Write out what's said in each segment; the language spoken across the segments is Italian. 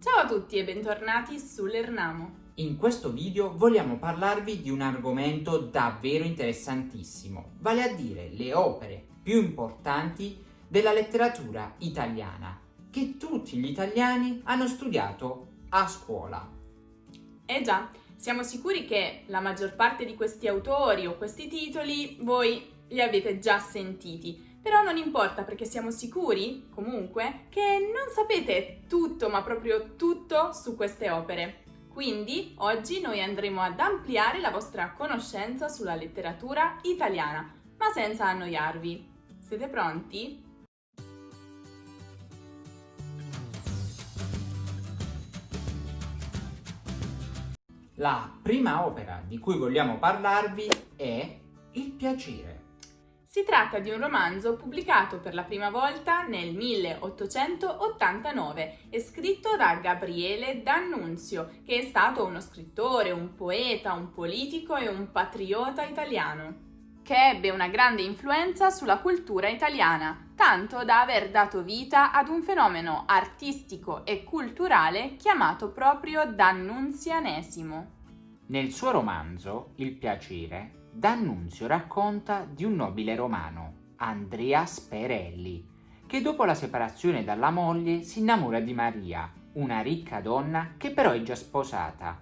Ciao a tutti e bentornati sull'Ernamo. In questo video vogliamo parlarvi di un argomento davvero interessantissimo, vale a dire le opere più importanti della letteratura italiana, che tutti gli italiani hanno studiato a scuola. Eh già, siamo sicuri che la maggior parte di questi autori o questi titoli voi li avete già sentiti. Però non importa perché siamo sicuri, comunque, che non sapete tutto, ma proprio tutto su queste opere. Quindi oggi noi andremo ad ampliare la vostra conoscenza sulla letteratura italiana, ma senza annoiarvi. Siete pronti? La prima opera di cui vogliamo parlarvi è Il piacere. Si tratta di un romanzo pubblicato per la prima volta nel 1889 e scritto da Gabriele D'Annunzio, che è stato uno scrittore, un poeta, un politico e un patriota italiano, che ebbe una grande influenza sulla cultura italiana, tanto da aver dato vita ad un fenomeno artistico e culturale chiamato proprio D'Annunzianesimo. Nel suo romanzo Il piacere, D'Annunzio racconta di un nobile romano, Andrea Sperelli, che dopo la separazione dalla moglie si innamora di Maria, una ricca donna che però è già sposata.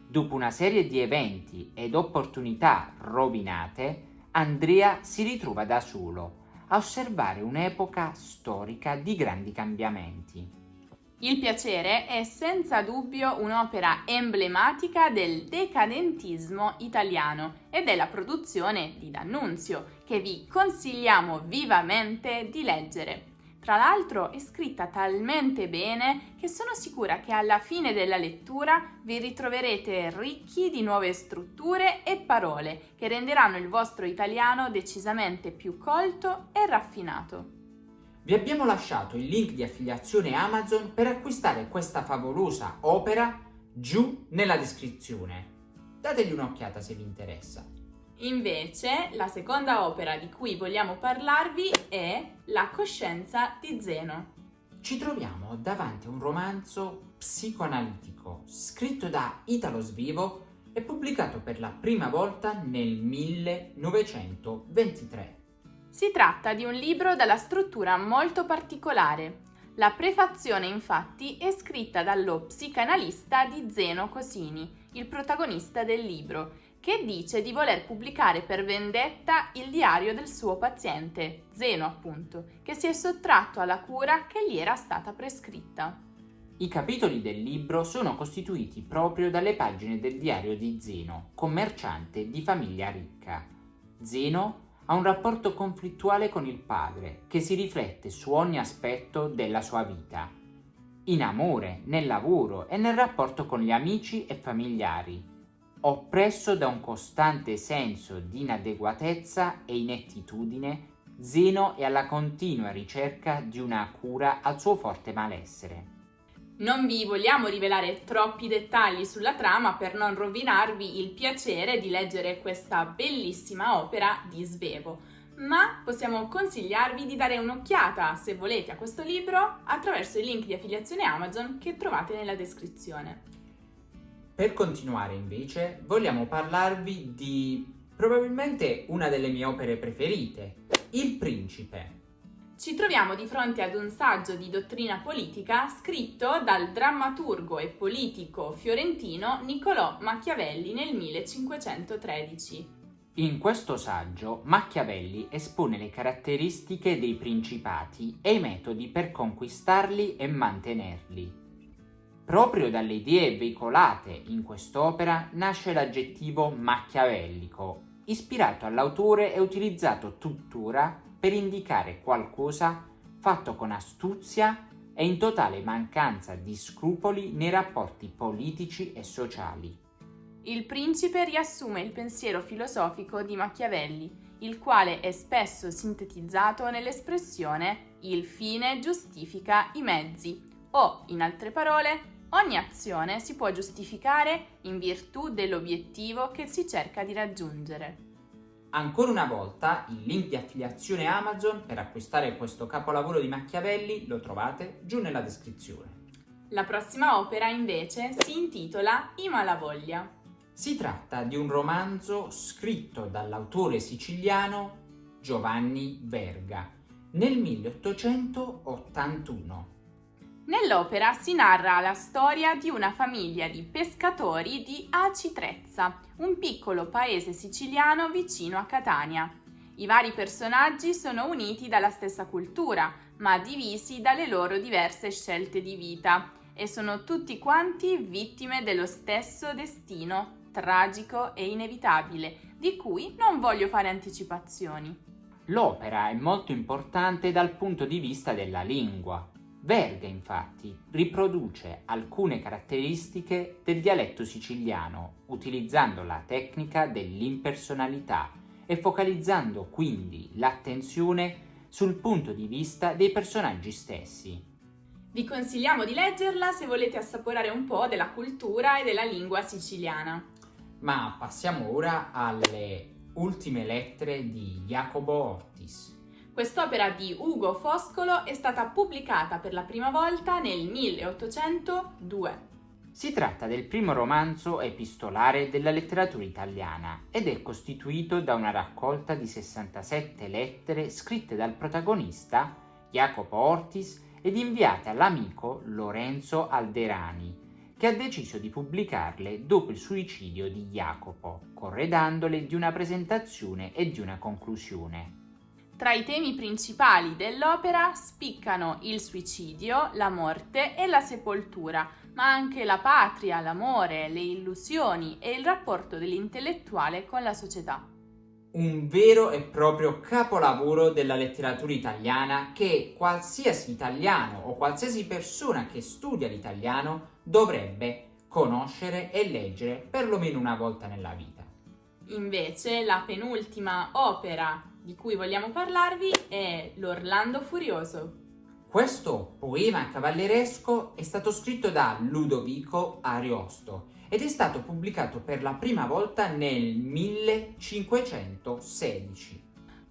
Dopo una serie di eventi ed opportunità rovinate, Andrea si ritrova da solo a osservare un'epoca storica di grandi cambiamenti. Il piacere è senza dubbio un'opera emblematica del decadentismo italiano e della produzione di D'Annunzio, che vi consigliamo vivamente di leggere. Tra l'altro è scritta talmente bene che sono sicura che alla fine della lettura vi ritroverete ricchi di nuove strutture e parole che renderanno il vostro italiano decisamente più colto e raffinato. Vi abbiamo lasciato il link di affiliazione Amazon per acquistare questa favolosa opera giù nella descrizione. Dategli un'occhiata se vi interessa. Invece, la seconda opera di cui vogliamo parlarvi è La coscienza di Zeno. Ci troviamo davanti a un romanzo psicoanalitico scritto da Italo Svivo e pubblicato per la prima volta nel 1923. Si tratta di un libro dalla struttura molto particolare. La prefazione, infatti, è scritta dallo psicanalista di Zeno Cosini, il protagonista del libro, che dice di voler pubblicare per vendetta il diario del suo paziente, Zeno appunto, che si è sottratto alla cura che gli era stata prescritta. I capitoli del libro sono costituiti proprio dalle pagine del diario di Zeno, commerciante di famiglia ricca. Zeno ha un rapporto conflittuale con il padre, che si riflette su ogni aspetto della sua vita, in amore, nel lavoro e nel rapporto con gli amici e familiari, oppresso da un costante senso di inadeguatezza e inettitudine. Zeno è alla continua ricerca di una cura al suo forte malessere. Non vi vogliamo rivelare troppi dettagli sulla trama per non rovinarvi il piacere di leggere questa bellissima opera di Svevo, ma possiamo consigliarvi di dare un'occhiata, se volete, a questo libro attraverso il link di affiliazione Amazon che trovate nella descrizione. Per continuare invece vogliamo parlarvi di probabilmente una delle mie opere preferite, Il Principe. Ci troviamo di fronte ad un saggio di dottrina politica scritto dal drammaturgo e politico fiorentino Niccolò Machiavelli nel 1513. In questo saggio Machiavelli espone le caratteristiche dei principati e i metodi per conquistarli e mantenerli. Proprio dalle idee veicolate in quest'opera nasce l'aggettivo machiavellico, ispirato all'autore e utilizzato tuttora per indicare qualcosa fatto con astuzia e in totale mancanza di scrupoli nei rapporti politici e sociali. Il Principe riassume il pensiero filosofico di Machiavelli, il quale è spesso sintetizzato nell'espressione «il fine giustifica i mezzi» o, in altre parole, ogni azione si può giustificare in virtù dell'obiettivo che si cerca di raggiungere. Ancora una volta il link di affiliazione Amazon per acquistare questo capolavoro di Machiavelli lo trovate giù nella descrizione. La prossima opera invece si intitola I Malavoglia. Si tratta di un romanzo scritto dall'autore siciliano Giovanni Verga nel 1881. Nell'opera si narra la storia di una famiglia di pescatori di Aci Trezza, un piccolo paese siciliano vicino a Catania. I vari personaggi sono uniti dalla stessa cultura, ma divisi dalle loro diverse scelte di vita, e sono tutti quanti vittime dello stesso destino, tragico e inevitabile, di cui non voglio fare anticipazioni. L'opera è molto importante dal punto di vista della lingua. Verga, infatti, riproduce alcune caratteristiche del dialetto siciliano, utilizzando la tecnica dell'impersonalità e focalizzando quindi l'attenzione sul punto di vista dei personaggi stessi. Vi consigliamo di leggerla se volete assaporare un po' della cultura e della lingua siciliana. Ma passiamo ora alle ultime lettere di Jacopo Ortis. Quest'opera di Ugo Foscolo è stata pubblicata per la prima volta nel 1802. Si tratta del primo romanzo epistolare della letteratura italiana ed è costituito da una raccolta di 67 lettere scritte dal protagonista, Jacopo Ortis, ed inviate all'amico Lorenzo Alderani, che ha deciso di pubblicarle dopo il suicidio di Jacopo, corredandole di una presentazione e di una conclusione. Tra i temi principali dell'opera spiccano il suicidio, la morte e la sepoltura, ma anche la patria, l'amore, le illusioni e il rapporto dell'intellettuale con la società. Un vero e proprio capolavoro della letteratura italiana che qualsiasi italiano o qualsiasi persona che studia l'italiano dovrebbe conoscere e leggere perlomeno una volta nella vita. Invece, la penultima opera di cui vogliamo parlarvi è L'Orlando Furioso. Questo poema cavalleresco è stato scritto da Ludovico Ariosto ed è stato pubblicato per la prima volta nel 1516.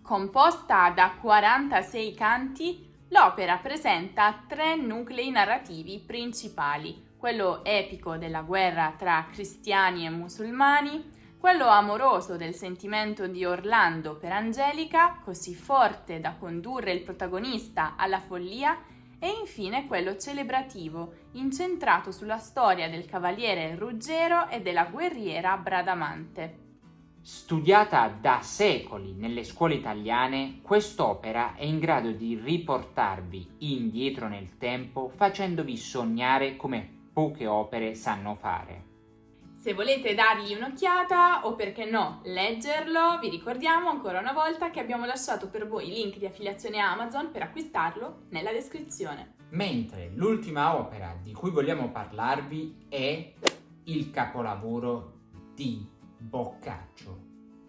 Composta da 46 canti, l'opera presenta 3 nuclei narrativi principali: quello epico della guerra tra cristiani e musulmani, quello amoroso del sentimento di Orlando per Angelica, così forte da condurre il protagonista alla follia, e infine quello celebrativo, incentrato sulla storia del cavaliere Ruggero e della guerriera Bradamante. Studiata da secoli nelle scuole italiane, quest'opera è in grado di riportarvi indietro nel tempo facendovi sognare come poche opere sanno fare. Se volete dargli un'occhiata o perché no leggerlo, vi ricordiamo ancora una volta che abbiamo lasciato per voi i link di affiliazione Amazon per acquistarlo nella descrizione. Mentre l'ultima opera di cui vogliamo parlarvi è il capolavoro di Boccaccio,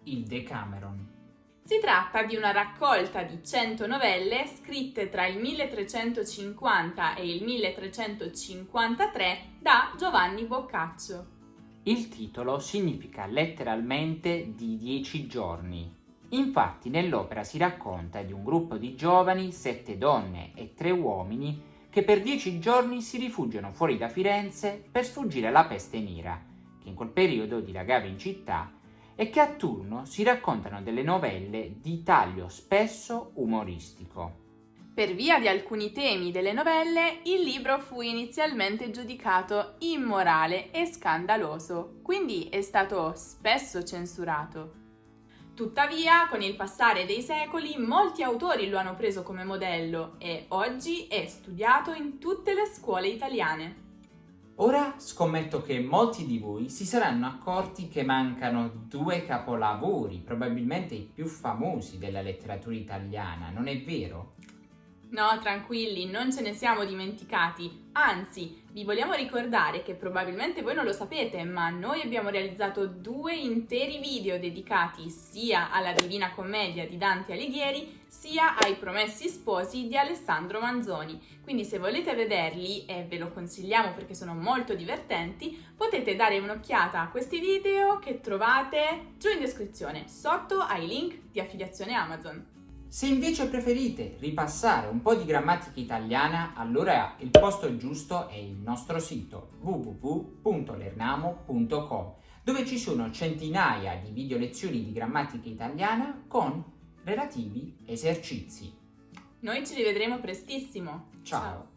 il Decameron. Si tratta di una raccolta di 100 novelle scritte tra il 1350 e il 1353 da Giovanni Boccaccio. Il titolo significa letteralmente di 10 giorni. Infatti nell'opera si racconta di un gruppo di giovani, 7 donne e 3 uomini, che per 10 giorni si rifugiano fuori da Firenze per sfuggire alla peste nera, che in quel periodo dilagava in città, e che a turno si raccontano delle novelle di taglio spesso umoristico. Per via di alcuni temi delle novelle, il libro fu inizialmente giudicato immorale e scandaloso, quindi è stato spesso censurato. Tuttavia, con il passare dei secoli, molti autori lo hanno preso come modello e oggi è studiato in tutte le scuole italiane. Ora scommetto che molti di voi si saranno accorti che mancano 2 capolavori, probabilmente i più famosi della letteratura italiana, non è vero? No, tranquilli, non ce ne siamo dimenticati, anzi, vi vogliamo ricordare che probabilmente voi non lo sapete, ma noi abbiamo realizzato 2 interi video dedicati sia alla Divina Commedia di Dante Alighieri, sia ai Promessi Sposi di Alessandro Manzoni. Quindi se volete vederli, e ve lo consigliamo perché sono molto divertenti, potete dare un'occhiata a questi video che trovate giù in descrizione, sotto ai link di affiliazione Amazon. Se invece preferite ripassare un po' di grammatica italiana, allora il posto giusto è il nostro sito www.lernamo.com, dove ci sono centinaia di video lezioni di grammatica italiana con relativi esercizi. Noi ci rivedremo prestissimo. Ciao.